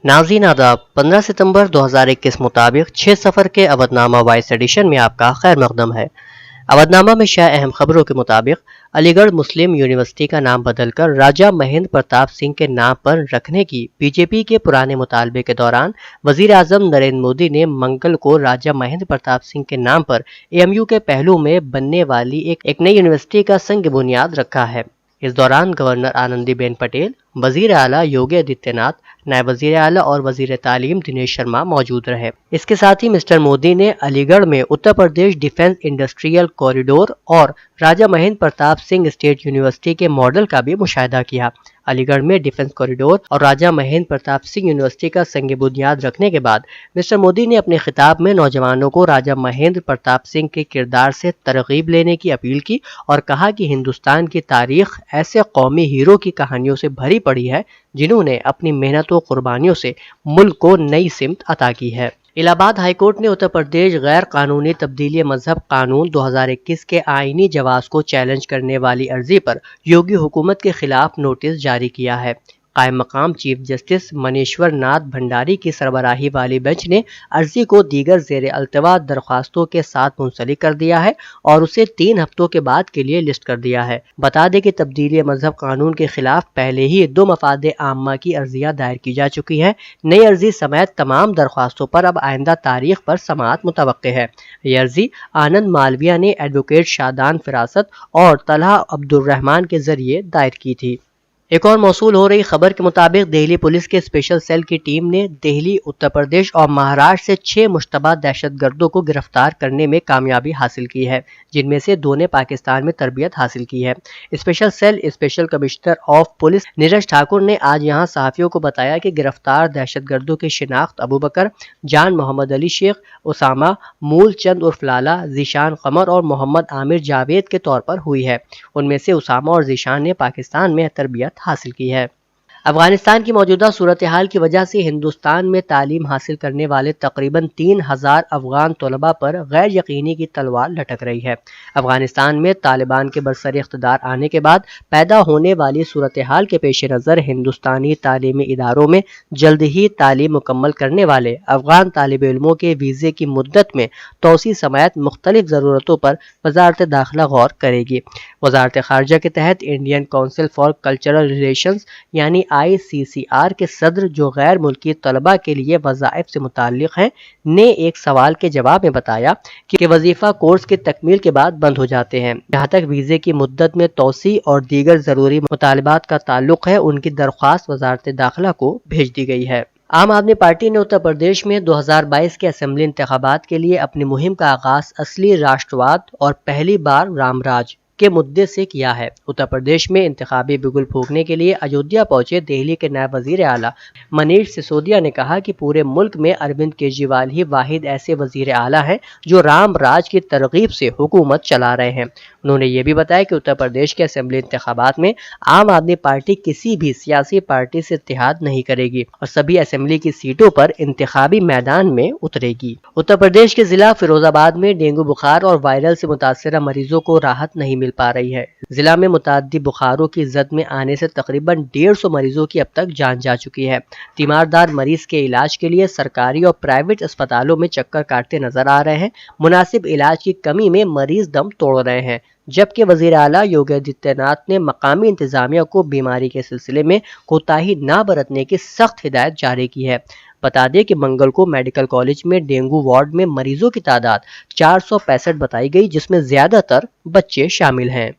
ناظرین آداب 15 ستمبر 2021 مطابق 6 سفر کے اودھ نامہ وائس ایڈیشن میں آپ کا خیر مقدم ہے۔ اودھ نامہ میں شائع اہم خبروں کے مطابق علی گڑھ مسلم یونیورسٹی کا نام بدل کر راجہ مہندر پرتاپ سنگھ کے نام پر رکھنے کی بی جے پی کے پرانے مطالبے کے دوران وزیر اعظم نریندر مودی نے منگل کو راجہ مہندر پرتاپ سنگھ کے نام پر اے ایم یو کے پہلو میں بننے والی ایک نئی یونیورسٹی کا سنگ بنیاد رکھا ہے۔ اس دوران گورنر آنندی بین پٹیل، وزیر اعلیٰ یوگی آدتیہ ناتھ، نائب وزیر اعلیٰ اور وزیر تعلیم دنیش شرما موجود رہے۔ اس کے ساتھ ہی مسٹر مودی نے علی گڑھ میں Uttar Pradesh defence industrial corridor اور راجہ مہندر پرتاپ سنگھ اسٹیٹ یونیورسٹی کے ماڈل کا بھی مشاہدہ کیا۔ علی گڑھ میں ڈیفنس کوریڈور اور راجہ مہندر پرتاپ سنگھ یونیورسٹی کا سنگ بنیاد رکھنے کے بعد مسٹر مودی نے اپنے خطاب میں نوجوانوں کو راجہ مہندر پرتاپ سنگھ کے کردار سے ترغیب لینے کی اپیل کی اور کہا کہ ہندوستان کی تاریخ ایسے قومی ہیرو کی کہانیوں سے بھری پڑی ہے جنہوں نے اپنی محنت و قربانیوں سے ملک کو نئی سمت عطا کی ہے۔ الہ آباد ہائی کورٹ نے اتر پردیش غیر قانونی تبدیلی مذہب قانون 2021 کے آئینی جواز کو چیلنج کرنے والی عرضی پر یوگی حکومت کے خلاف نوٹس جاری کیا ہے۔ قائم مقام چیف جسٹس منیشور ناتھ بھنڈاری کی سربراہی والی بینچ نے عرضی کو دیگر زیر التوا درخواستوں کے ساتھ منسلک کر دیا ہے اور اسے 3 ہفتوں کے بعد کے لیے لسٹ کر دیا ہے۔ بتا دیں کہ تبدیلی مذہب قانون کے خلاف پہلے ہی 2 مفاد عامہ کی عرضیاں دائر کی جا چکی ہیں۔ نئی عرضی سمیت تمام درخواستوں پر اب آئندہ تاریخ پر سماعت متوقع ہے۔ یہ عرضی آنند مالویہ نے ایڈوکیٹ شادان فراست اور طلحہ عبد الرحمان کے ذریعے دائر کی تھی۔ ایک اور موصول ہو رہی خبر کے مطابق دہلی پولیس کے اسپیشل سیل کی ٹیم نے دہلی، اتر پردیش اور مہاراشٹر سے 6 مشتبہ دہشت گردوں کو گرفتار کرنے میں کامیابی حاصل کی ہے، جن میں سے 2 نے پاکستان میں تربیت حاصل کی ہے۔ Special cell special commissioner of police Neeraj Thakur نے آج یہاں صحافیوں کو بتایا کہ گرفتار دہشت گردوں کی شناخت ابو بکر، جان محمد علی شیخ، اسامہ، مول چند عرف لالا، ذیشان قمر اور محمد عامر جاوید کے طور پر ہوئی ہے۔ ان میں سے اسامہ اور ذیشان نے پاکستان میں تربیت حاصل کی ہے۔ افغانستان کی موجودہ صورتحال کی وجہ سے ہندوستان میں تعلیم حاصل کرنے والے تقریباً 3000 افغان طلباء پر غیر یقینی کی تلوار لٹک رہی ہے۔ افغانستان میں طالبان کے برسر اقتدار آنے کے بعد پیدا ہونے والی صورتحال کے پیش نظر ہندوستانی تعلیمی اداروں میں جلد ہی تعلیم مکمل کرنے والے افغان طالب علموں کے ویزے کی مدت میں توسیع سمیت مختلف ضرورتوں پر وزارت داخلہ غور کرے گی۔ وزارت خارجہ کے تحت Indian council for cultural relations یعنی ICCR کے صدر، جو غیر ملکی طلباء کے لیے وظائف سے متعلق ہیں، نے ایک سوال کے جواب میں بتایا کہ وظیفہ کورس کی تکمیل کے بعد بند ہو جاتے ہیں۔ جہاں تک ویزے کی مدت میں توسیع اور دیگر ضروری مطالبات کا تعلق ہے، ان کی درخواست وزارت داخلہ کو بھیج دی گئی ہے۔ عام آدمی پارٹی نے اتر پردیش میں 2022 کے اسمبلی انتخابات کے لیے اپنی مہم کا آغاز اصلی راشٹرواد اور پہلی بار رام راج کے مدعے سے کیا ہے۔ اتر پردیش میں انتخابی بگل پھونکنے کے لیے ایودھیا پہنچے دہلی کے نائب وزیر اعلیٰ منیش سسودیا نے کہا کہ پورے ملک میں اروند کیجریوال ہی واحد ایسے وزیر اعلیٰ ہیں جو رام راج کی ترغیب سے حکومت چلا رہے ہیں۔ انہوں نے یہ بھی بتایا کہ اتر پردیش کے اسمبلی انتخابات میں عام آدمی پارٹی کسی بھی سیاسی پارٹی سے اتحاد نہیں کرے گی اور سبھی اسمبلی کی سیٹوں پر انتخابی میدان میں اترے گی۔ اتر پردیش کے ضلع فیروز آباد میں ڈینگو بخار اور وائرل سے متاثرہ مریضوں کو راحت نہیں مل پا رہی ہے۔ ضلع میں متعدی بخاروں کی زد میں آنے سے تقریباً 150 مریضوں کی اب تک جان جا چکی ہے۔ تیماردار مریض کے علاج کے لیے سرکاری اور پرائیویٹ اسپتالوں میں چکر کاٹتے نظر آ رہے ہیں۔ مناسب علاج کی کمی میں مریض دم توڑ رہے ہیں، جبکہ وزیر اعلیٰ یوگی آدتیہ ناتھ نے مقامی انتظامیہ کو بیماری کے سلسلے میں کوتاہی نہ برتنے کی سخت ہدایت جاری کی ہے۔ بتا دیں کہ منگل کو میڈیکل کالج میں ڈینگو وارڈ میں مریضوں کی تعداد 465 بتائی گئی، جس میں زیادہ تر بچے شامل ہیں۔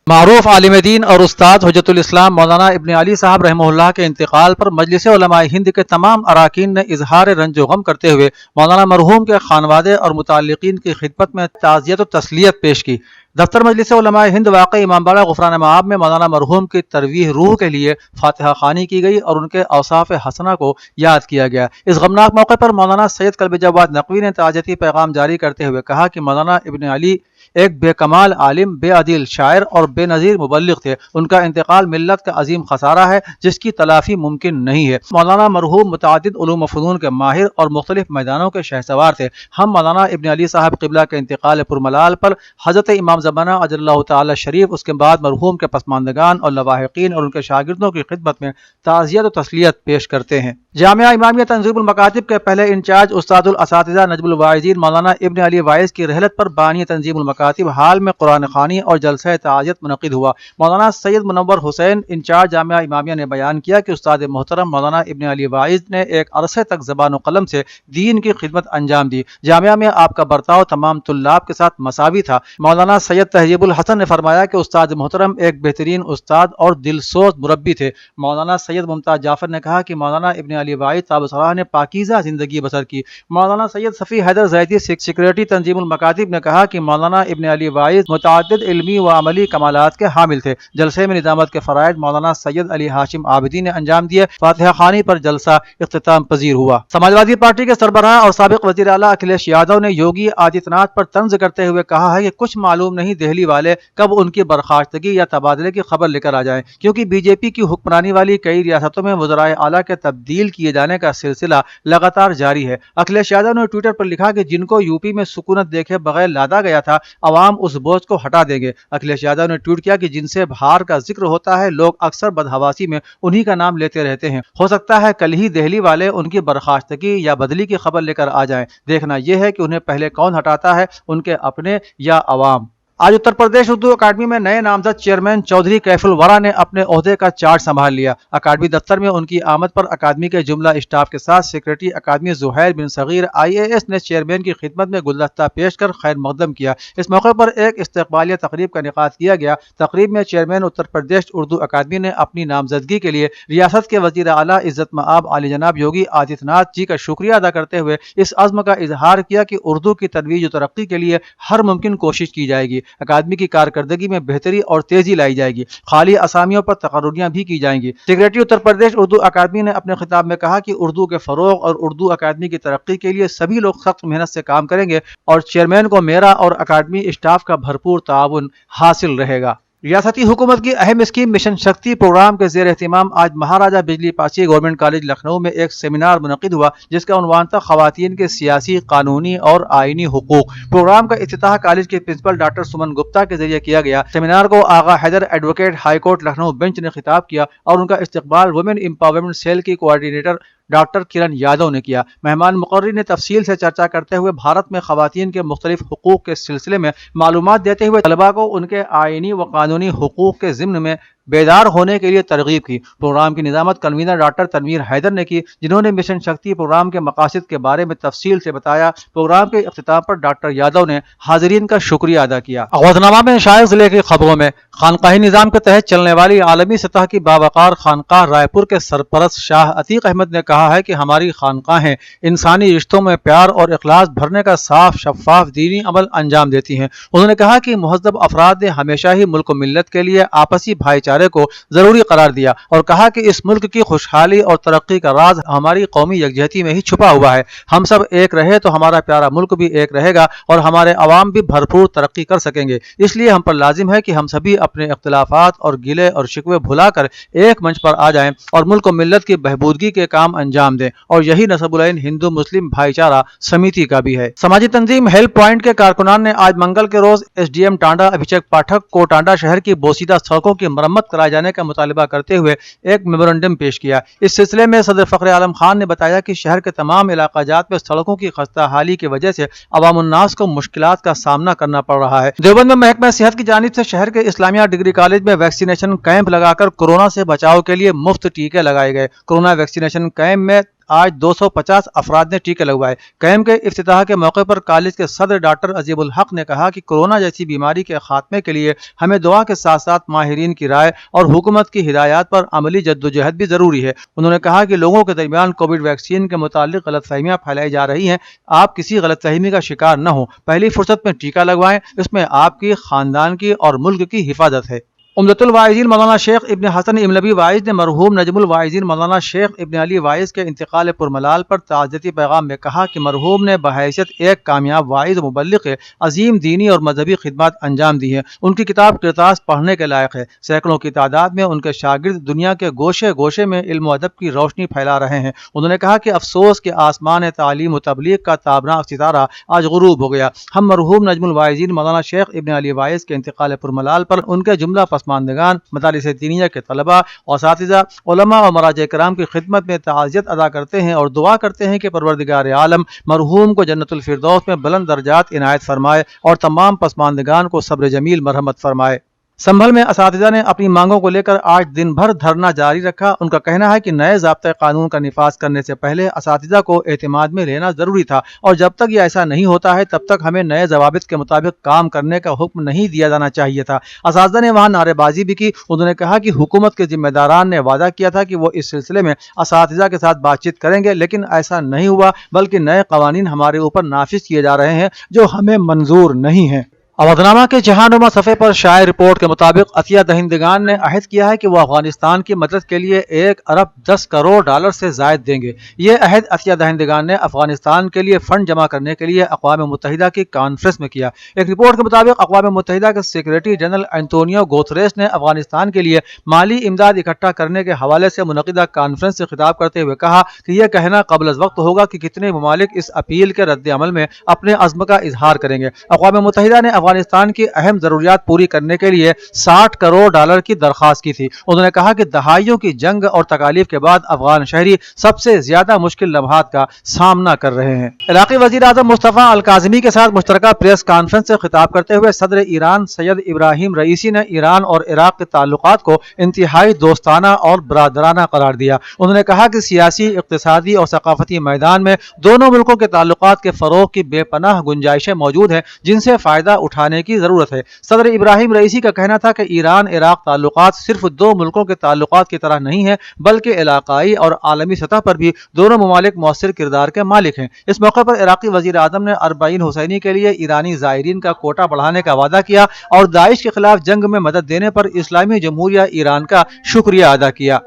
معروف عالم دین اور استاد حجت الاسلام مولانا ابن علی صاحب رحمہ اللہ کے انتقال پر مجلس علماء ہند کے تمام اراکین نے اظہار رنج و غم کرتے ہوئے مولانا مرحوم کے خانوادے اور متعلقین کی خدمت میں تعزیت و تسلیت پیش کی۔ دفتر مجلس علماء ہند واقع امام باڑہ غفران مآب میں مولانا مرحوم کی ترویح روح کے لیے فاتحہ خوانی کی گئی اور ان کے اوصاف حسنہ کو یاد کیا گیا۔ اس غمناک موقع پر مولانا سید کلب جواد نقوی نے تعزیتی پیغام جاری کرتے ہوئے کہا کہ مولانا ابن علی ایک بے کمال عالم، بے عدیل شاعر اور بے نظیر مبلغ تھے۔ ان کا انتقال ملت کا عظیم خسارہ ہے جس کی تلافی ممکن نہیں ہے۔ مولانا مرحوم متعدد علوم و فنون کے ماہر اور مختلف میدانوں کے شہسوار تھے۔ ہم مولانا ابن علی صاحب قبلہ کے انتقال پرملال پر حضرت امام زمانہ اجر اللہ تعالی شریف اس کے بعد مرحوم کے پسماندگان اور لواحقین اور ان کے شاگردوں کی خدمت میں تعزیت و تسلیت پیش کرتے ہیں۔ جامعہ امامیہ تنظیم المکاتب کے پہلے انچارج استاد الاساتذہ نجم الواعظین مولانا ابن علی وائز کی رحلت پر بانی تنظیم المکاتب حال میں قرآن خوانی اور جلسہ تعزیت منعقد ہوا۔ مولانا سید منور حسین انچارج جامعہ امامیہ نے بیان کیا کہ استاد محترم مولانا ابن علی وائز نے ایک عرصے تک زبان و قلم سے دین کی خدمت انجام دی۔ جامعہ میں آپ کا برتاؤ تمام طلاب کے ساتھ مساوی تھا۔ مولانا سید تہذیب الحسن نے فرمایا کہ استاد محترم ایک بہترین استاد اور دل سوز مربی تھے۔ مولانا سید ممتاز جعفر نے کہا کہ مولانا ابن علی وائز صاحب صلاح نے پاکیزہ زندگی بسر کی۔ مولانا سید صفی حیدر زیدی سیکریٹری تنظیم المکاتب نے کہا کہ مولانا ابن علی وائز متعدد علمی و عملی کمالات کے حامل تھے۔ جلسے میں نظامت کے فرائض مولانا سید علی ہاشم عابدی نے انجام دیے۔ فاتحہ خوانی پر جلسہ اختتام پذیر ہوا۔ سماجوادی پارٹی کے سربراہ اور سابق وزیر اعلیٰ اکھلیش یادو نے یوگی آدتیہ ناتھ پر طنز کرتے ہوئے کہا ہے کہ کچھ معلوم نہیں دہلی والے کب ان کی برخاستگی یا تبادلے کی خبر لے کر آ جائیں، کیونکہ بی جے پی کی حکمرانی والی کئی ریاستوں میں وزرائے اعلیٰ کے تبدیل کیے جانے کا سلسلہ لگاتار جاری ہے۔ اکھلیش یادو نے ٹویٹر پر لکھا کہ جن کو یوپی میں سکونت دیکھے بغیر لادا گیا تھا، عوام اس بوجھ کو ہٹا دیں گے۔ اکھلیش یادو نے ٹویٹ کیا کہ جن سے بہار کا ذکر ہوتا ہے لوگ اکثر بدحواسی میں انہی کا نام لیتے رہتے ہیں، ہو سکتا ہے کل ہی دہلی والے ان کی برخاستگی یا بدلی کی خبر لے کر آ جائیں۔ دیکھنا یہ ہے کہ انہیں پہلے کون ہٹاتا ہے، ان کے اپنے یا عوام۔ آج اتر پردیش اردو اکیڈمی میں نئے نامزد چیئرمین چودھری کیف الورا نے اپنے عہدے کا چارج سنبھال لیا۔ اکیڈمی دفتر میں ان کی آمد پر اکیڈمی کے جملہ اسٹاف کے ساتھ سیکریٹری اکیڈمی زہیر بن صغیر IAS نے چیئرمین کی خدمت میں گلدستہ پیش کر خیر مقدم کیا۔ اس موقع پر ایک استقبالیہ تقریب کا انعقاد کیا گیا۔ تقریب میں چیئرمین اتر پردیش اردو اکیڈمی نے اپنی نامزدگی کے لیے ریاست کے وزیر اعلیٰ عزت مآب عالی جناب یوگی آدتیہ ناتھ جی کا شکریہ ادا کرتے ہوئے اس عزم کا اظہار کیا کہ اردو کی ترویج و ترقی کے لیے ہر ممکن کوشش کی جائے گی۔ اکیڈمی کی کارکردگی میں بہتری اور تیزی لائی جائے گی۔ خالی اسامیوں پر تقرریاں بھی کی جائیں گی۔ سیکریٹری اتر پردیش اردو اکیڈمی نے اپنے خطاب میں کہا کہ اردو کے فروغ اور اردو اکیڈمی کی ترقی کے لیے سبھی لوگ سخت محنت سے کام کریں گے اور چیئرمین کو میرا اور اکیڈمی اسٹاف کا بھرپور تعاون حاصل رہے گا۔ ریاستی حکومت کی اہم اسکیم مشن شکتی پروگرام کے زیر اہتمام آج مہاراجہ بجلی پاسی گورنمنٹ کالج لکھنؤ میں ایک سیمینار منعقد ہوا جس کا عنوان تھا خواتین کے سیاسی، قانونی اور آئینی حقوق۔ پروگرام کا افتتاح کالج کے پرنسپل ڈاکٹر سمن گپتا کے ذریعے کیا گیا۔ سیمینار کو Agha Haider advocate high court Lucknow bench نے خطاب کیا اور ان کا استقبال وومن امپاورمنٹ سیل کی کوآرڈینیٹر ڈاکٹر کرن یادو نے کیا۔ مہمان مقرر نے تفصیل سے چرچا کرتے ہوئے بھارت میں خواتین کے مختلف حقوق کے سلسلے میں معلومات دیتے ہوئے طلباء کو ان کے آئینی و قانونی حقوق کے ضمن میں بیدار ہونے کے لیے ترغیب کی۔ پروگرام کی نظامت کنوینر ڈاکٹر تنویر حیدر نے کی، جنہوں نے مشن شکتی پروگرام کے مقاصد کے بارے میں تفصیل سے بتایا۔ پروگرام کے اختتام پر ڈاکٹر یادو نے حاضرین کا شکریہ ادا کیا۔ غوثنامہ میں شائع ضلع کی خبروں میں خانقاہی نظام کے تحت چلنے والی عالمی سطح کی باوقار خانقاہ رائے پور کے سرپرست شاہ عتیق احمد نے کہا ہے کہ ہماری خانقاہیں انسانی رشتوں میں پیار اور اخلاص بھرنے کا صاف شفاف دینی عمل انجام دیتی ہیں۔ انہوں نے کہا کہ مہذب افراد نے ہمیشہ ہی ملک و ملت کے لیے آپسی بھائی چارے کو ضروری قرار دیا اور کہا کہ اس ملک کی خوشحالی اور ترقی کا راز ہماری قومی یکجہتی میں ہی چھپا ہوا ہے۔ ہم سب ایک رہے تو ہمارا پیارا ملک بھی ایک رہے گا اور ہمارے عوام بھی بھرپور ترقی کر سکیں گے۔ اس لیے ہم پر لازم ہے کہ ہم سبھی اپنے اختلافات اور گلے اور شکوے بھلا کر ایک منچ پر آ جائیں اور ملک و ملت کی بہبودگی کے کام انجام دیں، اور یہی نصب العین ہندو مسلم بھائی چارہ سمیتی کا بھی ہے۔ سماجی تنظیم ہیلپ پوائنٹ کے کارکنان نے آج منگل کے روز SDM ٹانڈا ابھیشیک پاٹھک کو ٹانڈا شہر کی بوسیدہ سڑکوں کی مرمت کرائے جانے کا مطالبہ کرتے ہوئے ایک میمورنڈم پیش کیا۔ اس سلسلے میں صدر فخر عالم خان نے بتایا کہ شہر کے تمام علاقہ جات میں سڑکوں کی خستہ حالی کی وجہ سے عوام الناس کو مشکلات کا سامنا کرنا پڑ رہا ہے۔ دیوبند میں محکمہ صحت کی جانب سے شہر کے اسلامیہ ڈگری کالج میں ویکسینیشن کیمپ لگا کر کورونا سے بچاؤ کے لیے مفت ٹیکے لگائے گئے۔ کورونا ویکسینیشن کیمپ میں آج 250 افراد نے ٹیکے لگوائے۔ کیمپ کے افتتاح کے موقع پر کالج کے صدر ڈاکٹر عزیب الحق نے کہا کہ کورونا جیسی بیماری کے خاتمے کے لیے ہمیں دعا کے ساتھ ساتھ ماہرین کی رائے اور حکومت کی ہدایات پر عملی جدوجہد بھی ضروری ہے۔ انہوں نے کہا کہ لوگوں کے درمیان کووڈ ویکسین کے متعلق غلط فہمیاں پھیلائی جا رہی ہیں۔ آپ کسی غلط فہمی کا شکار نہ ہوں، پہلی فرصت میں ٹیکہ لگوائیں، اس میں آپ کی، خاندان کی اور ملک کی حفاظت ہے۔ عمدۃ الواعظین مولانا شیخ ابن حسن املوی واعظ نے مرحوم نجم الواعظین مولانا شیخ ابن علی واعظ کے انتقال پرملال پر تعزیتی پیغام میں کہا کہ مرحوم نے بحیثیت ایک کامیاب واعظ و مبلغ عظیم دینی اور مذہبی خدمات انجام دی ہیں۔ ان کی کتاب قرطاس پڑھنے کے لائق ہے۔ سینکڑوں کی تعداد میں ان کے شاگرد دنیا کے گوشے گوشے میں علم و ادب کی روشنی پھیلا رہے ہیں۔ انہوں نے کہا کہ افسوس کہ آسمان تعلیم و تبلیغ کا تابناک ستارہ آج غروب ہو گیا۔ ہم مرحوم نجم الواعظین مولانا شیخ ابن علی واعظ کے انتقال پرملال پر ان کے جملہ پسماندگان، مدارس دینیہ کے طلباء، اساتذہ، علماء اور مراجع کرام کی خدمت میں تعزیت ادا کرتے ہیں اور دعا کرتے ہیں کہ پروردگار عالم مرحوم کو جنت الفردوس میں بلند درجات عنایت فرمائے اور تمام پسماندگان کو صبر جمیل مرحمت فرمائے۔ سنبھل میں اساتذہ نے اپنی مانگوں کو لے کر آج دن بھر دھرنا جاری رکھا۔ ان کا کہنا ہے کہ نئے ضابطۂ قانون کا نفاذ کرنے سے پہلے اساتذہ کو اعتماد میں لینا ضروری تھا، اور جب تک یہ ایسا نہیں ہوتا ہے تب تک ہمیں نئے ضوابط کے مطابق کام کرنے کا حکم نہیں دیا جانا چاہیے تھا۔ اساتذہ نے وہاں نعرے بازی بھی کی۔ انہوں نے کہا کہ حکومت کے ذمہ داران نے وعدہ کیا تھا کہ وہ اس سلسلے میں اساتذہ کے ساتھ بات چیت کریں گے، لیکن ایسا نہیں ہوا، بلکہ نئے قوانین ہمارے اوپر نافذ کیے جا رہے ہیں جو ہمیں منظور نہیں ہیں۔ اودھنامہ کے جہانما صفحے پر شائع رپورٹ کے مطابق عطیہ دہندگان نے عہد کیا ہے کہ وہ افغانستان کی مدد کے لیے 1 ارب 10 کروڑ ڈالر سے زائد دیں گے۔ یہ عہد عطیہ دہندگان نے افغانستان کے لیے فنڈ جمع کرنے کے لیے اقوام متحدہ کی کانفرنس میں کیا۔ ایک رپورٹ کے مطابق اقوام متحدہ کے سیکریٹری جنرل انتونیو گوتریس نے افغانستان کے لیے مالی امداد اکٹھا کرنے کے حوالے سے منعقدہ کانفرنس سے خطاب کرتے ہوئے کہا کہ یہ کہنا قبل از وقت ہوگا کہ کتنے ممالک اس اپیل کے رد عمل میں اپنے عزم کا اظہار کریں گے۔ اقوام متحدہ نے افغانستان کی اہم ضروریات پوری کرنے کے لیے 60 کروڑ ڈالر کی درخواست کی تھی۔ انہوں نے کہا کہ دہائیوں کی جنگ اور تکالیف کے بعد افغان شہری سب سے زیادہ مشکل لمحات کا سامنا کر رہے ہیں۔ عراقی وزیر اعظم مصطفیٰ الکاظمی کے ساتھ مشترکہ پریس کانفرنس سے خطاب کرتے ہوئے صدر ایران سید ابراہیم رئیسی نے ایران اور عراق کے تعلقات کو انتہائی دوستانہ اور برادرانہ قرار دیا۔ انہوں نے کہا کہ سیاسی، اقتصادی اور ثقافتی میدان میں دونوں ملکوں کے تعلقات کے فروغ کی بے پناہ گنجائشیں موجود ہیں جن سے فائدہ اٹھانے کی ضرورت ہے۔ صدر ابراہیم رئیسی کا کہنا تھا کہ ایران عراق تعلقات صرف 2 ملکوں کے تعلقات کی طرح نہیں ہیں، بلکہ علاقائی اور عالمی سطح پر بھی دونوں ممالک مؤثر کردار کے مالک ہیں۔ اس موقع پر عراقی وزیر اعظم نے اربعین حسینی کے لیے ایرانی زائرین کا کوٹہ بڑھانے کا وعدہ کیا اور داعش کے خلاف جنگ میں مدد دینے پر اسلامی جمہوریہ ایران کا شکریہ ادا کیا۔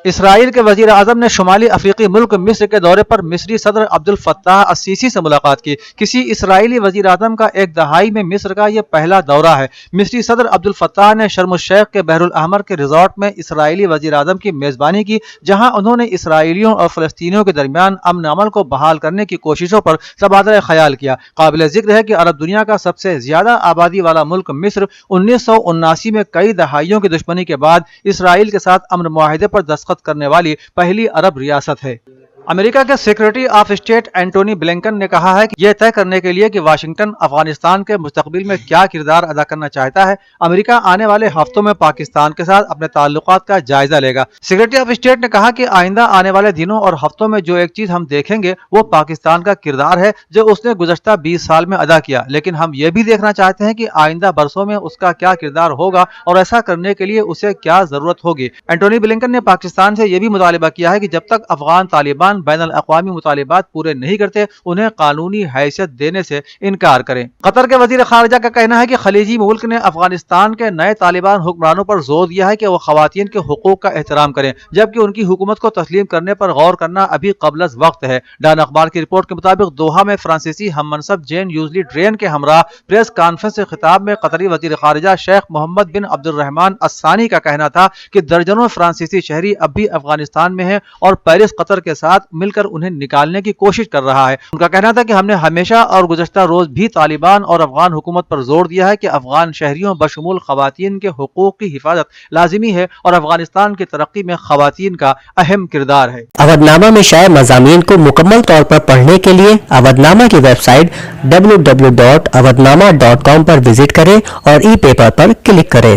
اسرائیل کے وزیر اعظم نے شمالی افریقی ملک مصر کے دورے پر مصری صدر عبد الفتاح السیسی سے ملاقات کی۔ کسی اسرائیلی وزیر اعظم کا ایک دہائی میں مصر کا یہ پہلا دورہ ہے۔ مصری صدر عبد الفتاح نے شرم الشیخ کے بحر الاحمر کے ریزورٹ میں اسرائیلی وزیر اعظم کی میزبانی کی، جہاں انہوں نے اسرائیلیوں اور فلسطینیوں کے درمیان امن امن کو بحال کرنے کی کوششوں پر تبادلہ خیال کیا۔ قابل ذکر ہے کہ عرب دنیا کا سب سے زیادہ آبادی والا ملک مصر 1979 میں کئی دہائیوں کی دشمنی کے بعد اسرائیل کے ساتھ امن معاہدے پر دستخط کرنے والی پہلی عرب ریاست ہے۔ امریکہ کے secretary of state Antony Blinken نے کہا ہے کہ یہ طے کرنے کے لیے کہ واشنگٹن افغانستان کے مستقبل میں کیا کردار ادا کرنا چاہتا ہے، امریکہ آنے والے ہفتوں میں پاکستان کے ساتھ اپنے تعلقات کا جائزہ لے گا۔ سیکریٹری آف اسٹیٹ نے کہا کہ آئندہ آنے والے دنوں اور ہفتوں میں جو ایک چیز ہم دیکھیں گے وہ پاکستان کا کردار ہے جو اس نے گزشتہ 20 سال میں ادا کیا، لیکن ہم یہ بھی دیکھنا چاہتے ہیں کہ آئندہ برسوں میں اس کا کیا کردار ہوگا اور ایسا کرنے کے لیے اسے کیا ضرورت ہوگی۔ اینٹونی بلنکن نے پاکستان سے یہ بھی مطالبہ کیا ہے کہ جب تک افغان طالبان بین الاقوامی مطالبات پورے نہیں کرتے انہیں قانونی حیثیت دینے سے انکار کریں۔ قطر کے وزیر خارجہ کا کہنا ہے کہ خلیجی ملک نے افغانستان کے نئے طالبان حکمرانوں پر زور دیا ہے کہ وہ خواتین کے حقوق کا احترام کریں، جبکہ ان کی حکومت کو تسلیم کرنے پر غور کرنا ابھی قبل از وقت ہے۔ ڈان اخبار کی رپورٹ کے مطابق دوحہ میں فرانسیسی ہم منصب جین یوزلی ڈرین کے ہمراہ پریس کانفرنس سے خطاب میں قطری وزیر خارجہ شیخ محمد بن عبد الرحمن الثانی کا کہنا تھا کہ درجنوں فرانسیسی شہری اب بھی افغانستان میں ہیں اور پیرس قطر کے ساتھ مل کر انہیں نکالنے کی کوشش کر رہا ہے۔ ان کا کہنا تھا کہ ہم نے ہمیشہ اور گزشتہ روز بھی طالبان اور افغان حکومت پر زور دیا ہے کہ افغان شہریوں بشمول خواتین کے حقوق کی حفاظت لازمی ہے اور افغانستان کی ترقی میں خواتین کا اہم کردار ہے۔ اودھنامہ میں شائع مضامین کو مکمل طور پر پڑھنے کے لیے اودھنامہ کی ویب سائٹ www.awadhnama.com پر وزٹ کریں اور ای پیپر پر کلک کریں۔